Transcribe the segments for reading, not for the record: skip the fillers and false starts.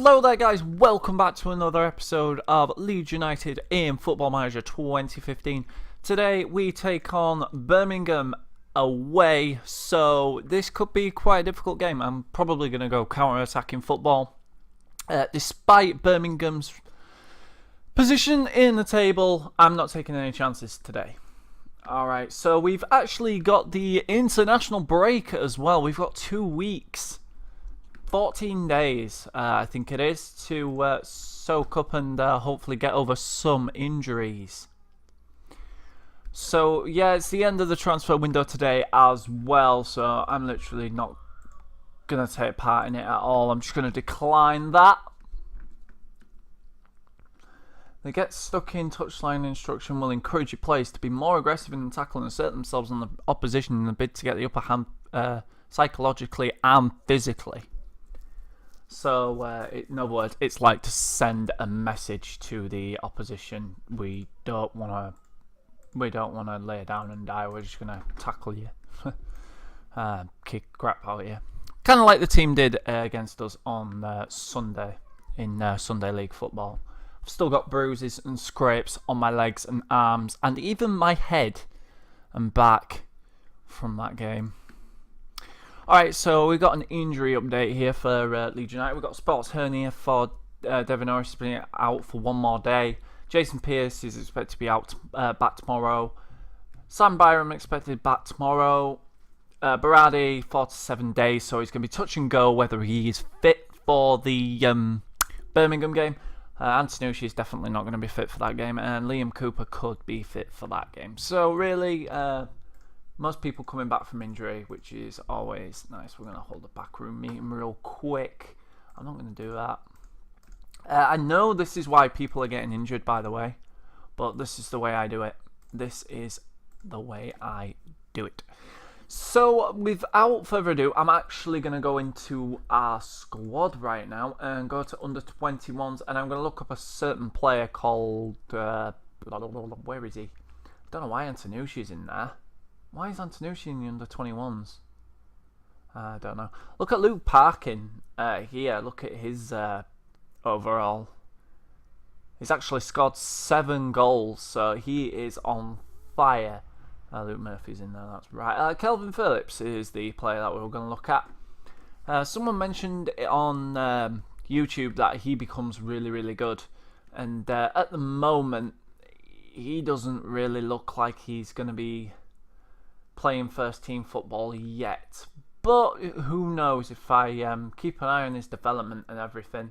Hello there guys, welcome back to another episode of Leeds United in Football Manager 2015. Today we take on Birmingham away, so this could be quite a difficult game. I'm probably going to go counter-attacking football. Despite Birmingham's position in the table, I'm not taking any chances today. Alright, so we've actually got the international break as well. We've got 2 weeks. 14 days, I think it is, to soak up and hopefully get over some injuries. So, yeah, it's the end of the transfer window today as well, so I'm literally not going to take part in it at all. I'm just going to decline that. The get stuck in touchline instruction will encourage your players to be more aggressive in the tackle and assert themselves on the opposition in the bid to get the upper hand psychologically and physically. So, in other words, it's like to send a message to the opposition. We don't want to lay down and die. We're just gonna tackle you, kick crap out of you. Kind of like the team did against us on Sunday in Sunday League football. I've still got bruises and scrapes on my legs and arms, and even my head and back from that game. Alright, so we've got an injury update here for Leeds United. We've got sports hernia for Devin Norris has been out for 1 more day. Jason Pearce is expected to be out back tomorrow. Sam Byram expected back tomorrow. Berardi 4 to 7 days, so he's going to be touch and go whether he is fit for the Birmingham game. Antonucci is definitely not going to be fit for that game, and Liam Cooper could be fit for that game. So really, most people coming back from injury, which is always nice. We're going to hold a backroom meeting real quick. I'm not going to do that. I know this is why people are getting injured, by the way, but this is the way I do it. This is the way I do it. So, without further ado, I'm actually going to go into our squad right now and go to under 21s, and I'm going to look up a certain player called, where is he? I don't know why Antonucci's in there. Why is Antonucci in the under 21s? I don't know. Look at Luke Parkin here. Look at his overall. He's actually scored 7 goals, so he is on fire. Luke Murphy's in there, that's right. Kelvin Phillips is the player that we're going to look at. Someone mentioned on YouTube that he becomes really, really good. And at the moment, he doesn't really look like he's going to be playing first team football yet, but who knows? If I keep an eye on his development and everything,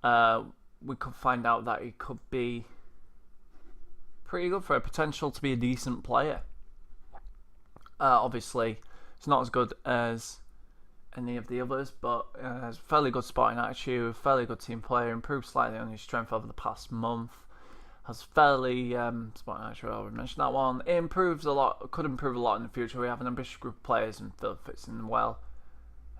we could find out that he could be pretty good for a potential to be a decent player. Obviously it's not as good as any of the others, but has fairly good sporting attitude, fairly good team player, improved slightly on his strength over the past month. Has fairly sporting attitude, I already mentioned that one. It improves a lot, could improve a lot in the future. We have an ambitious group of players and Phil fits in well.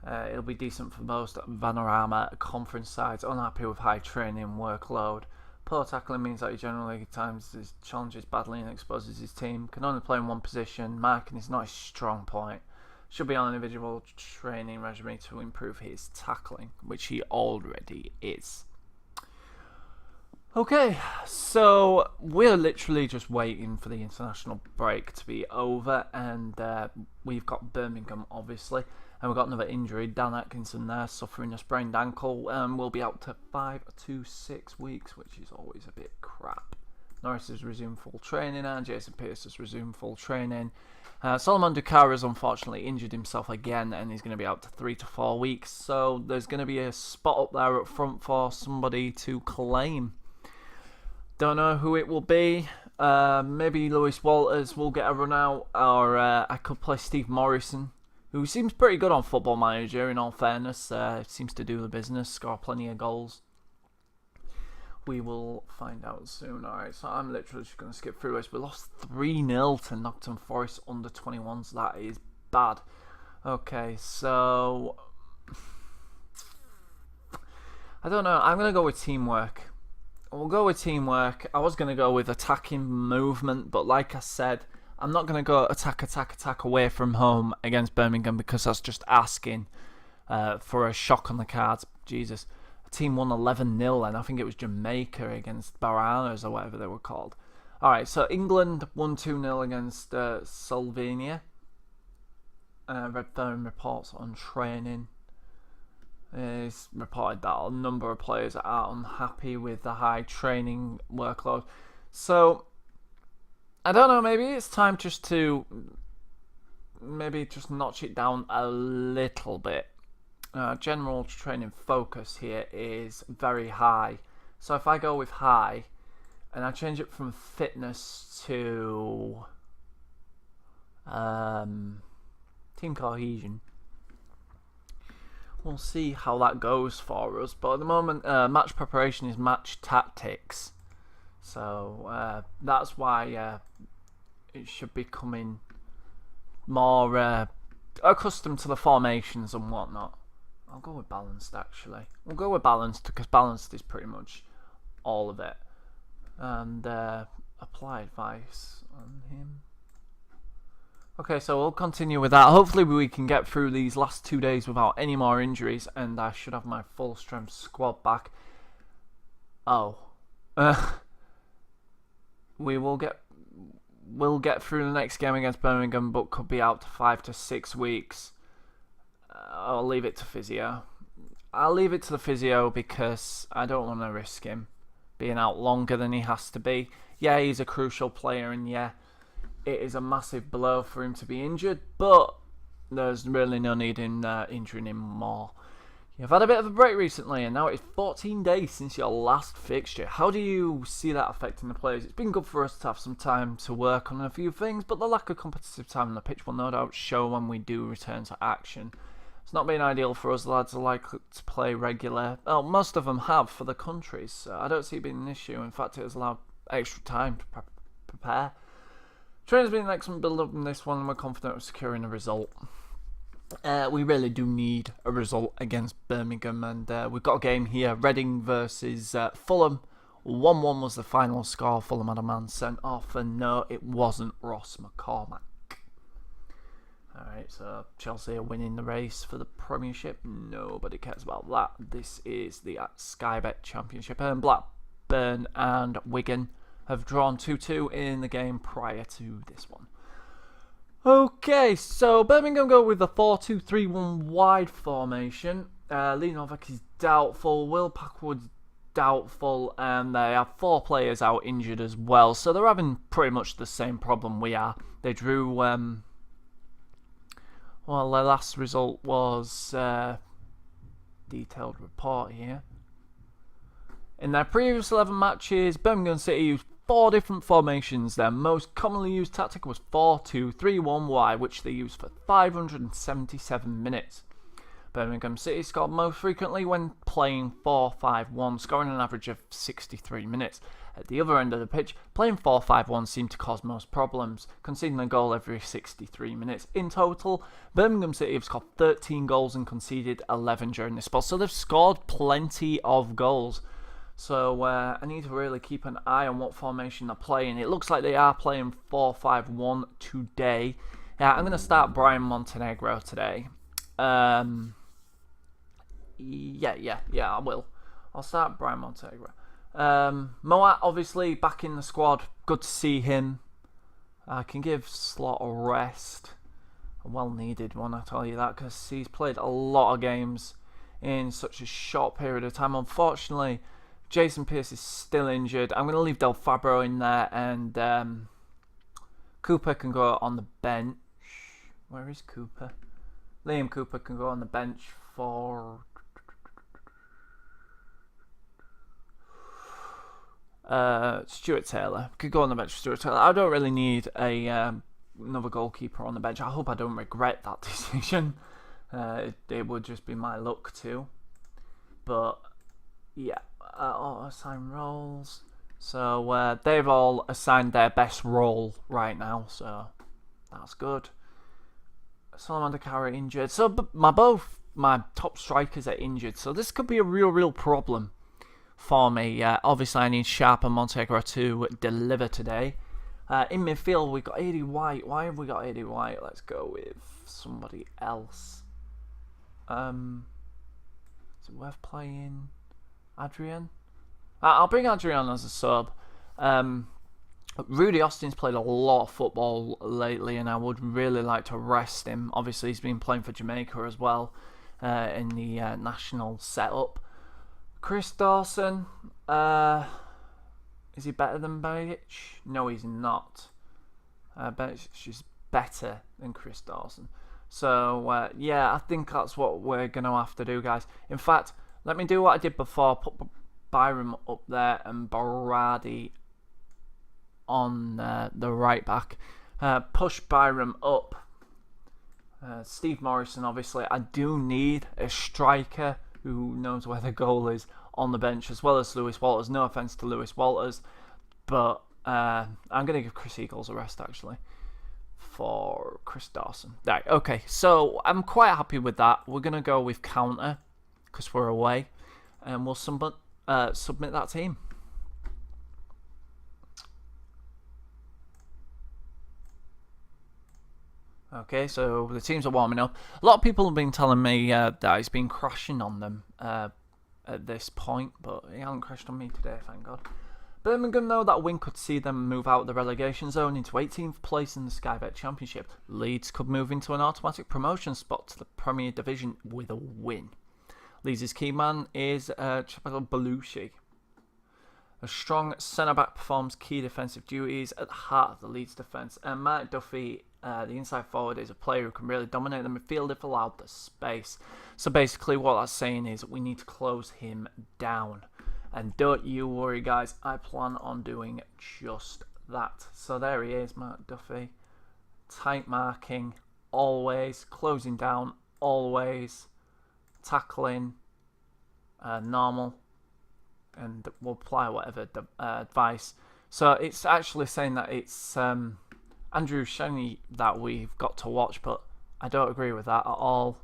It'll be decent for most Vanarama conference sides. Unhappy with high training workload. Poor tackling means that he generally at times challenges badly and exposes his team. Can only play in one position. Marking is not his strong point. Should be on an individual training regimen to improve his tackling, which he already is. Okay, so we're literally just waiting for the international break to be over, and we've got Birmingham, obviously, and we've got another injury. Dan Atkinson there, suffering a sprained ankle, will be out to 5 to 6 weeks, which is always a bit crap. Norris has resumed full training, and Jason Pearce has resumed full training. Solomon Dukara has unfortunately injured himself again, and he's going to be out to 3 to 4 weeks, so there's going to be a spot up there up front for somebody to claim. Don't know who it will be. Maybe Lewis Walters will get a run out, or I could play Steve Morrison, who seems pretty good on Football Manager, in all fairness. Seems to do the business, score plenty of goals. We will find out soon. Alright, so I'm literally just going to skip through this. We lost 3-0 to Nottingham Forest under 21s. That is bad. Okay, so I don't know. I'm going to go with teamwork. We'll go with teamwork. I was going to go with attacking movement, but like I said, I'm not going to go attack away from home against Birmingham because that's just asking for a shock on the cards. Jesus. team won 11-0, and I think it was Jamaica against Baranas or whatever they were called. Alright, so England won 2-0 against Slovenia. Red Phone reports on training. It's reported that a number of players are unhappy with the high training workload. So, I don't know, maybe it's time just to notch it down a little bit. General training focus here is very high. So if I go with high, and I change it from fitness to team cohesion, we'll see how that goes for us. But at the moment, match preparation is match tactics. So that's why it should be coming more accustomed to the formations and whatnot. I'll go with balanced, actually. We'll go with balanced because balanced is pretty much all of it. And apply advice on him. Okay, so we'll continue with that. Hopefully we can get through these last 2 days without any more injuries, and I should have my full strength squad back. Oh. We'll get through the next game against Birmingham, but could be out to 5 to 6 weeks. I'll leave it to physio. I'll leave it to the physio because I don't want to risk him being out longer than he has to be. Yeah, he's a crucial player, and yeah, it is a massive blow for him to be injured, but there's really no need in injuring him more. You've had a bit of a break recently, and now it's 14 days since your last fixture. How do you see that affecting the players? It's been good for us to have some time to work on a few things, but the lack of competitive time on the pitch will no doubt show when we do return to action. It's not been ideal for us. The lads are likely to play regular. Well, most of them have for the countries, so I don't see it being an issue. In fact, it has allowed extra time to prepare. Training's been an excellent build-up in this one, and we're confident of securing a result. We really do need a result against Birmingham, and we've got a game here. Reading versus Fulham. 1-1 was the final score. Fulham had a man sent off, and no, it wasn't Ross McCormack. Alright, so Chelsea are winning the race for the Premiership. Nobody cares about that. This is the Sky Bet Championship, and Blackburn and Wigan have drawn 2-2 in the game prior to this one. Okay, so Birmingham go with the 4-2-3-1 wide formation. Lee Novak is doubtful, Will Packwood's doubtful, and they have 4 players out injured as well. So they're having pretty much the same problem we are. They drew, well, their last result was detailed report here. In their previous 11 matches, Birmingham City used 4 different formations. Their most commonly used tactic was 4-2-3-1-Y, which they used for 577 minutes. Birmingham City scored most frequently when playing 4-5-1, scoring an average of 63 minutes. At the other end of the pitch, playing 4-5-1 seemed to cause most problems, conceding a goal every 63 minutes. In total, Birmingham City have scored 13 goals and conceded 11 during this spell, so they've scored plenty of goals. So I need to really keep an eye on what formation they're playing. It looks like they are playing 4-5-1 today. I'm going to start Brian Montenegro today. Yeah, I will. I'll start Brian Montenegro. Moat, obviously, back in the squad. Good to see him. I can give Slot a rest. A well-needed one, I tell you that, because he's played a lot of games in such a short period of time. Unfortunately, Jason Pearce is still injured. I'm going to leave Del Fabro in there, and Cooper can go on the bench. Where is Cooper? Liam Cooper can go on the bench for Stuart Taylor. Could go on the bench for Stuart Taylor. I don't really need another goalkeeper on the bench. I hope I don't regret that decision. It would just be my luck too. But yeah, auto-assign roles. So they've all assigned their best role right now, so that's good. Solomon Dakara injured. So both my top strikers are injured, so this could be a real problem for me. Obviously, I need Sharp and Montenegro to deliver today. In midfield, we've got AD White. Why have we got AD White? Let's go with somebody else. Is it worth playing? Adrian? I'll bring Adrian as a sub. Rudy Austin's played a lot of football lately, and I would really like to rest him. Obviously, he's been playing for Jamaica as well in the national setup. Chris Dawson, is he better than Bajic? No, he's not. Bajic is better than Chris Dawson. So, yeah, I think that's what we're going to have to do, guys. In fact, let me do what I did before. Put Byram up there and Baradi on the right back. Push Byram up. Steve Morrison, obviously. I do need a striker who knows where the goal is on the bench, as well as Lewis Walters. No offence to Lewis Walters, but I'm going to give Chris Eagles a rest, actually, for Chris Dawson. Right, okay, so I'm quite happy with that. We're going to go with counter, because we're away, and we'll submit that team. Okay, so the teams are warming up. A lot of people have been telling me that he's been crashing on them at this point, but he hasn't crashed on me today, thank God. Birmingham know that win could see them move out of the relegation zone into 18th place in the Sky Bet Championship. Leeds could move into an automatic promotion spot to the Premier Division with a win. Leeds' key man is Belushi. A strong centre-back performs key defensive duties at the heart of the Leeds defence. And Mark Duffy, the inside forward, is a player who can really dominate the midfield if allowed the space. So basically what that's saying is we need to close him down. And don't you worry, guys, I plan on doing just that. So there he is, Mark Duffy. Tight marking, always. Closing down, always. Tackling, normal. And we'll apply whatever advice. So it's actually saying that it's Andrew Shenny that we've got to watch, but I don't agree with that at all.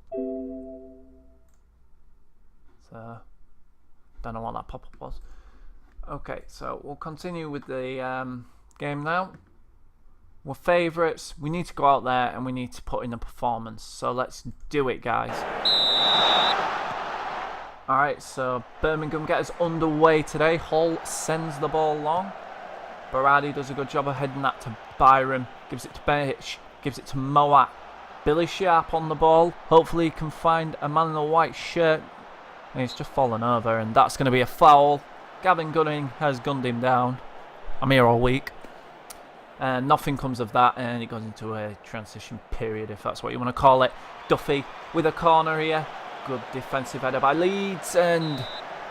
So don't know what that pop-up was. Okay, so we'll continue with the game now. We're favourites. We need to go out there and we need to put in a performance. So let's do it, guys. Alright, so Birmingham get us underway today. Hull sends the ball long. Baradi does a good job of heading that to Byram. Gives it to Bajic. Gives it to Moat. Billy Sharp on the ball. Hopefully he can find a man in a white shirt. And he's just fallen over, and that's going to be a foul. Gavin Gunning has gunned him down. I'm here all week. And nothing comes of that, and it goes into a transition period, if that's what you want to call it. Duffy with a corner here. Good defensive header by Leeds, and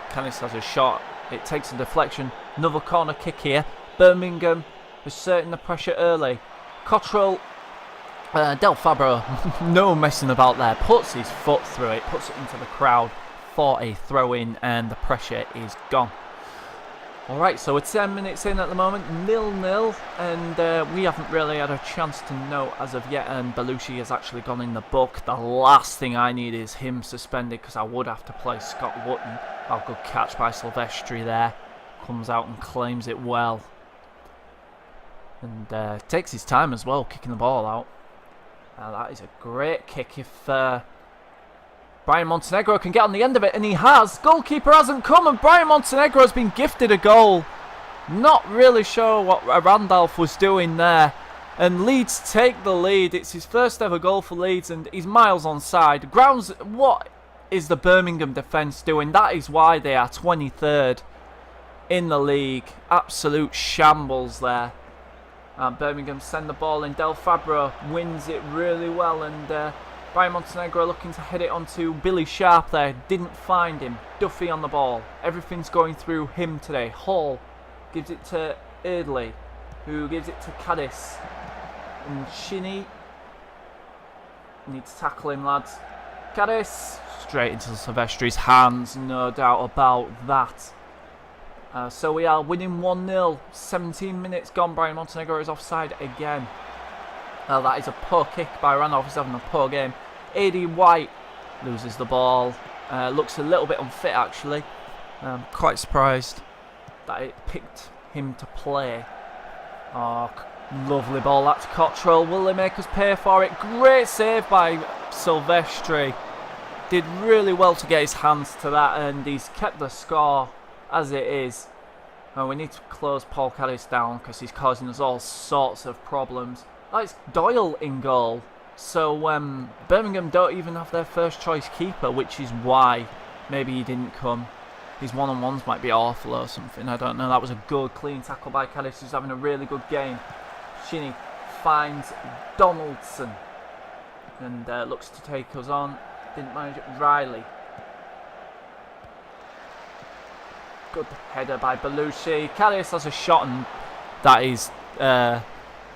Canis has a shot. It takes a deflection. Another corner kick here. Birmingham asserting the pressure early. Cottrell, Del Fabro, no messing about there. Puts his foot through it, puts it into the crowd for a throw-in, and the pressure is gone. Alright, so we're 10 minutes in at the moment, 0-0, and we haven't really had a chance to know as of yet, and Belushi has actually gone in the book. The last thing I need is him suspended, because I would have to play Scott Wotton. Oh, good catch by Silvestri there. Comes out and claims it well. And takes his time as well, kicking the ball out. That is a great kick if Brian Montenegro can get on the end of it, and he has. Goalkeeper hasn't come, and Brian Montenegro has been gifted a goal. Not really sure what Randolph was doing there. And Leeds take the lead. It's his first ever goal for Leeds, and he's miles onside. Grounds, what is the Birmingham defence doing? That is why they are 23rd in the league. Absolute shambles there. Birmingham send the ball in. Del Fabro wins it really well, and Brian Montenegro looking to head it onto Billy Sharp there. Didn't find him. Duffy on the ball. Everything's going through him today. Hall gives it to Eardley, who gives it to Cadiz. And Shinny. Need to tackle him, lads. Cadiz. Straight into Silvestri's hands. No doubt about that. So we are winning 1-0. 17 minutes gone. Brian Montenegro is offside again. That is a poor kick by Randolph. He's having a poor game. AD White loses the ball. Looks a little bit unfit, actually. Quite surprised that it picked him to play. Oh, lovely ball. That's Cottrell. Will they make us pay for it? Great save by Silvestri. did really well to get his hands to that, and he's kept the score as it is. And we need to close Paul Caddis down because he's causing us all sorts of problems. Oh, it's Doyle in goal. So Birmingham don't even have their first choice keeper, which is why maybe he didn't come. His one-on-ones might be awful or something, I don't know. That was a good, clean tackle by Caddis, who's having a really good game. Shinnie finds Donaldson and looks to take us on. Didn't manage it. Riley. Good header by Belushi. Caddis has a shot, and that is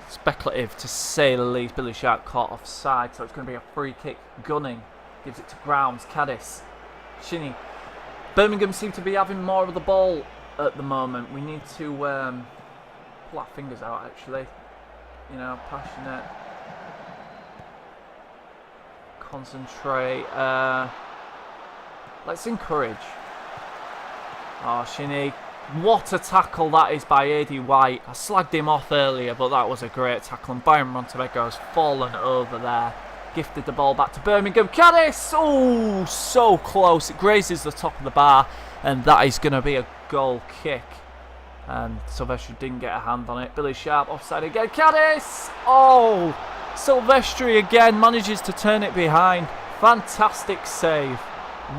speculative to say the least. Billy Sharp caught offside, so it's going to be a free kick. Gunning gives it to Grounds. Caddis. Shinnie. Birmingham seem to be having more of the ball at the moment. We need to pull our fingers out, actually. You know, passionate. Concentrate. Let's encourage. Oh, Shinnie. What a tackle that is by A.D. White. I slagged him off earlier, but that was a great tackle. And Byron Montevecchio has fallen over there. Gifted the ball back to Birmingham. Caddis! Oh, so close. It grazes the top of the bar. And that is going to be a goal kick. And Silvestri didn't get a hand on it. Billy Sharp offside again. Caddis! Oh! Silvestri again manages to turn it behind. Fantastic save.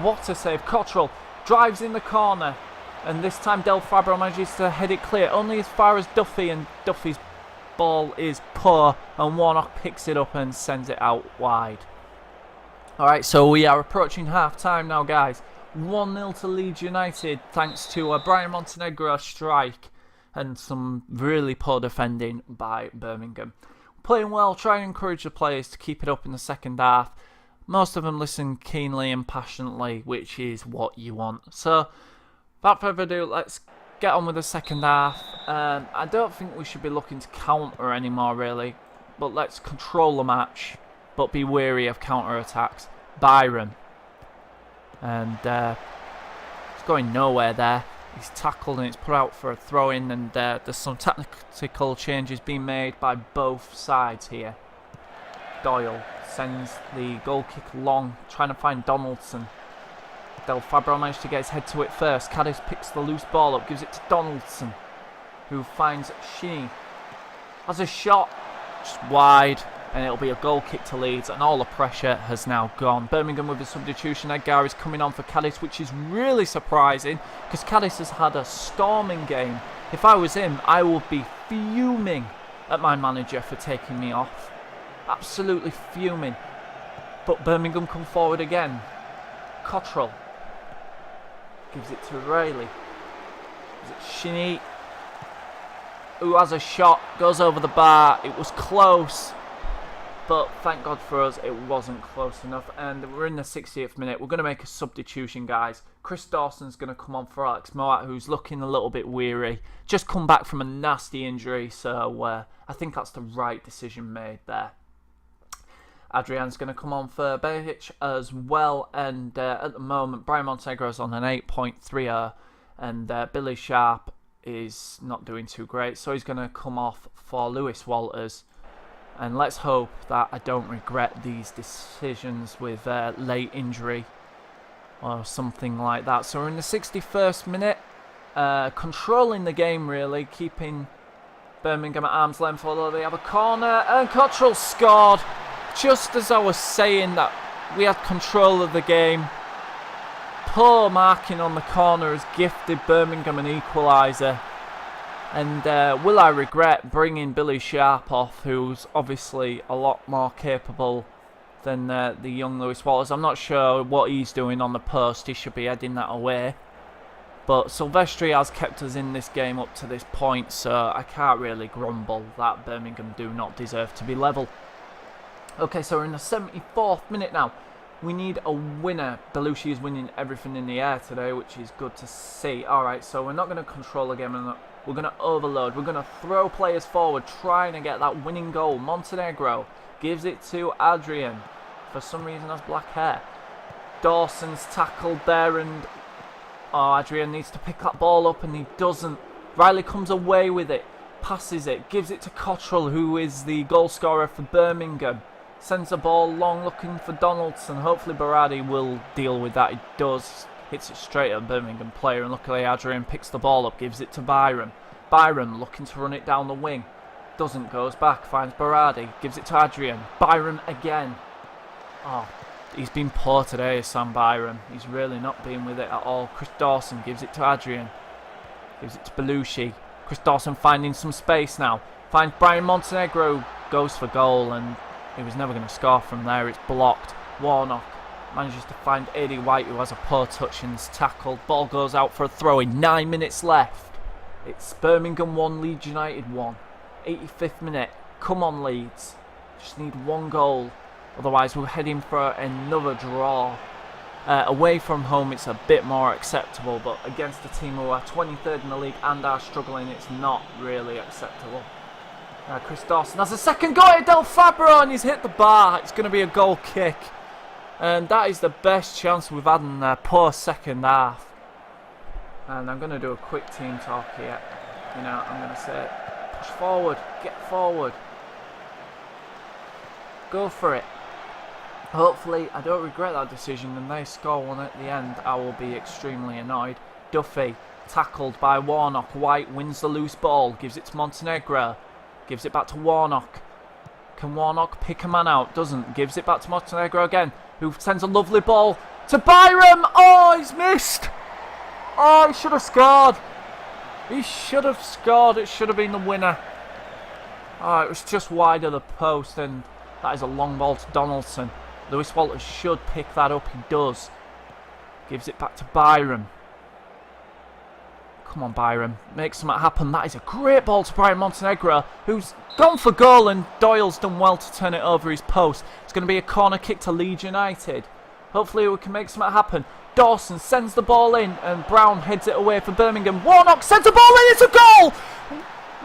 What a save. Cottrell drives in the corner. And this time Del Fabro manages to head it clear. Only as far as Duffy. And Duffy's ball is poor. And Warnock picks it up and sends it out wide. Alright, so we are approaching half time now, guys. 1-0 to Leeds United. Thanks to a Brian Montenegro strike. And some really poor defending by Birmingham. Playing well, trying to encourage the players to keep it up in the second half. Most of them listen keenly and passionately, which is what you want. So, without further ado, let's get on with the second half. I don't think we should be looking to counter anymore, really. But let's control the match, but be wary of counter-attacks. Byron. And it's going nowhere there. He's tackled and it's put out for a throw-in, and there's some tactical changes being made by both sides here. Doyle sends the goal kick long, trying to find Donaldson. Del Fabro managed to get his head to it first. Caddis picks the loose ball up, gives it to Donaldson, who finds Shinnie. Has a shot, just wide, and it'll be a goal kick to Leeds, and all the pressure has now gone. Birmingham with a substitution. Edgar is coming on for Caddis, which is really surprising, because Caddis has had a storming game. If I was him, I would be fuming at my manager for taking me off. Absolutely fuming. But Birmingham come forward again. Cottrell gives it to Riley. Is it Shinnie, who has a shot, goes over the bar. It was close, but thank God for us, it wasn't close enough. And we're in the 60th minute. We're going to make a substitution, guys. Chris Dawson's going to come on for Alex Moat, who's looking a little bit weary. Just come back from a nasty injury, so I think that's the right decision made there. Adrian's going to come on for Behic as well. And at the moment, Brian Montenegro's on an 8.30, and Billy Sharp is not doing too great. So he's going to come off for Lewis Walters. And let's hope that I don't regret these decisions with late injury or something like that. So we're in the 61st minute, controlling the game really, keeping Birmingham at arm's length, although they have a corner, and Cottrell scored just as I was saying that we had control of the game. Poor marking on the corner has gifted Birmingham an equaliser. And will I regret bringing Billy Sharp off, who's obviously a lot more capable than the young Lewis Walters. I'm not sure what he's doing on the post. He should be heading that away. But Silvestri has kept us in this game up to this point, so I can't really grumble that Birmingham do not deserve to be level. Okay, so we're in the 74th minute now. We need a winner. Belushi is winning everything in the air today, which is good to see. Alright, so we're not going to control the game. We're going to overload. We're going to throw players forward, trying to get that winning goal. Montenegro gives it to Adrian. For some reason, has black hair. Dawson's tackled there, and Adrian needs to pick that ball up, and he doesn't. Riley comes away with it, passes it, gives it to Cottrell, who is the goal scorer for Birmingham. Sends the ball long, looking for Donaldson. Hopefully Berardi will deal with that. He does. Hits it straight at a Birmingham player, and luckily Adrian picks the ball up, gives it to Byram. Byram looking to run it down the wing. Doesn't, goes back, finds Berardi, gives it to Adrian. Byram again. Oh, he's been poor today, Sam Byram. He's really not been with it at all. Chris Dawson gives it to Adrian. Gives it to Belushi. Chris Dawson finding some space now. Finds Brian Montenegro, goes for goal, and he was never going to score from there. It's blocked. Warnock manages to find Eddie White, who has a poor touch and is tackled. Ball goes out for a throw in. 9 minutes left. It's Birmingham 1, Leeds United 1. 85th minute. Come on, Leeds. Just need one goal. Otherwise, we're heading for another draw. Away from home, it's a bit more acceptable, but against a team who are 23rd in the league and are struggling, it's not really acceptable. Chris Dawson has a second goal at Del Fabro, and he's hit the bar. It's going to be a goal kick. And that is the best chance we've had in the poor second half. And I'm going to do a quick team talk here. You know, I'm going to say, push forward, get forward. Go for it. Hopefully, I don't regret that decision and they score one at the end. I will be extremely annoyed. Duffy, tackled by Warnock. White wins the loose ball, gives it to Montenegro. Gives it back to Warnock. Can Warnock pick a man out? Doesn't. Gives it back to Montenegro again, who sends a lovely ball to Byram. Oh, he's missed. Oh, he should have scored. He should have scored. It should have been the winner. Oh, it was just wide of the post, and that is a long ball to Donaldson. Lewis Walters should pick that up. He does. Gives it back to Byram. Come on, Byram. Make something happen. That is a great ball to Brian Montenegro, who's gone for goal, and Doyle's done well to turn it over his post. It's going to be a corner kick to Leeds United. Hopefully we can make something happen. Dawson sends the ball in, and Brown heads it away for Birmingham. Warnock sends the ball in. It's a goal!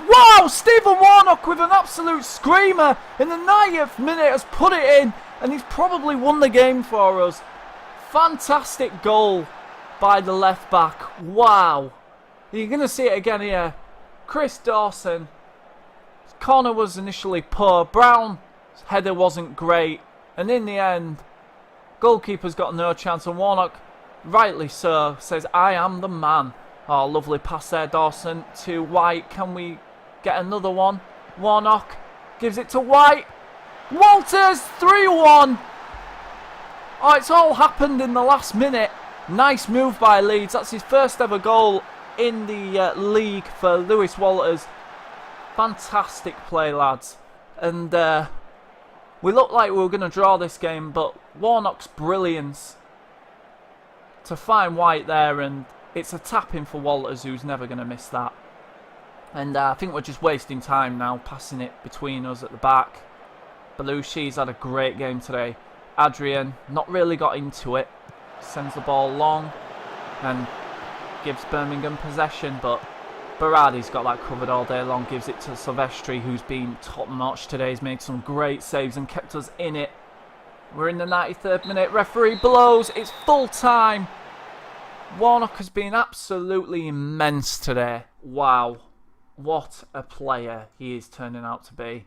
Wow! Stephen Warnock with an absolute screamer in the 90th minute has put it in, and he's probably won the game for us. Fantastic goal by the left back. Wow! You're going to see it again here. Chris Dawson. His corner was initially poor. Brown's header wasn't great. And in the end, goalkeeper's got no chance. And Warnock, rightly so, says, I am the man. Oh, lovely pass there, Dawson to White. Can we get another one? Warnock gives it to White. Walters, 3-1. Oh, it's all happened in the last minute. Nice move by Leeds. That's his first ever goal in the league for Lewis Walters. Fantastic play, lads. And we looked like we were going to draw this game, but Warnock's brilliance to find White there, and it's a tap-in for Walters, who's never going to miss that. And I think we're just wasting time now, passing it between us at the back. Belushi's had a great game today. Adrian, not really got into it. Sends the ball long and gives Birmingham possession, but Berardi's got that covered all day long. Gives it to Silvestri, who's been top-notch today. He's made some great saves and kept us in it. We're in the 93rd minute. Referee blows. It's full time. Warnock has been absolutely immense today. Wow. What a player he is turning out to be.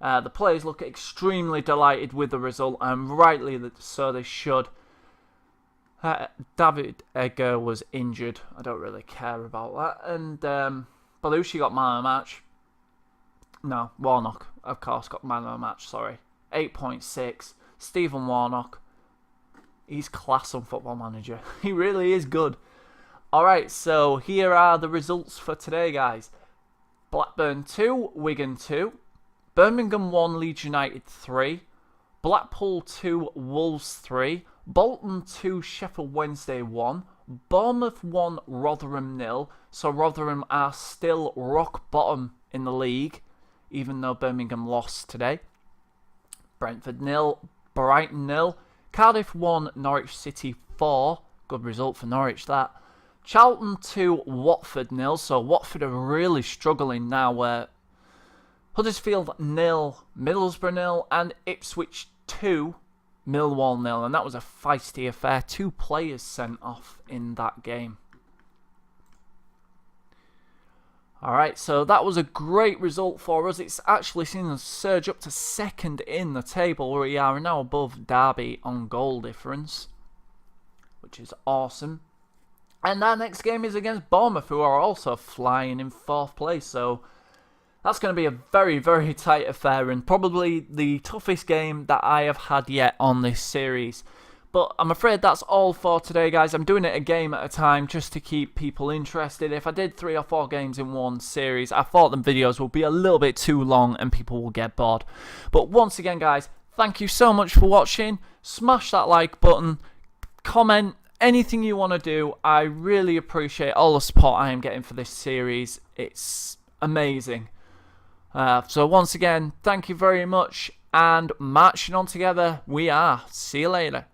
The players look extremely delighted with the result, and rightly so they should. David Edgar was injured. I don't really care about that. And Belushi got man of the match. No, Warnock, of course, got man of the match, sorry. 8.6. Stephen Warnock. He's class on Football Manager. He really is good. Alright, so here are the results for today, guys. Blackburn 2, Wigan 2. Birmingham 1, Leeds United 3. Blackpool 2, Wolves 3. Bolton 2, Sheffield Wednesday 1. Bournemouth 1, Rotherham 0. So Rotherham are still rock bottom in the league, even though Birmingham lost today. Brentford 0, Brighton 0. Cardiff 1, Norwich City 4. Good result for Norwich, that. Charlton 2, Watford 0. So Watford are really struggling now, where Huddersfield 0, Middlesbrough 0, and Ipswich 2, Millwall 0. And that was a feisty affair. 2 players sent off in that game. Alright, so that was a great result for us. It's actually seen us surge up to second in the table. We are now above Derby on goal difference, which is awesome. And our next game is against Bournemouth, who are also flying in 4th place. So that's going to be a very, very tight affair and probably the toughest game that I have had yet on this series. But I'm afraid that's all for today, guys. I'm doing it a game at a time just to keep people interested. If I did 3 or 4 games in one series, I thought the videos would be a little bit too long and people will get bored. But once again, guys, thank you so much for watching. Smash that like button, comment, anything you want to do. I really appreciate all the support I am getting for this series. It's amazing. So once again, thank you very much. And marching on together, we are. See you later.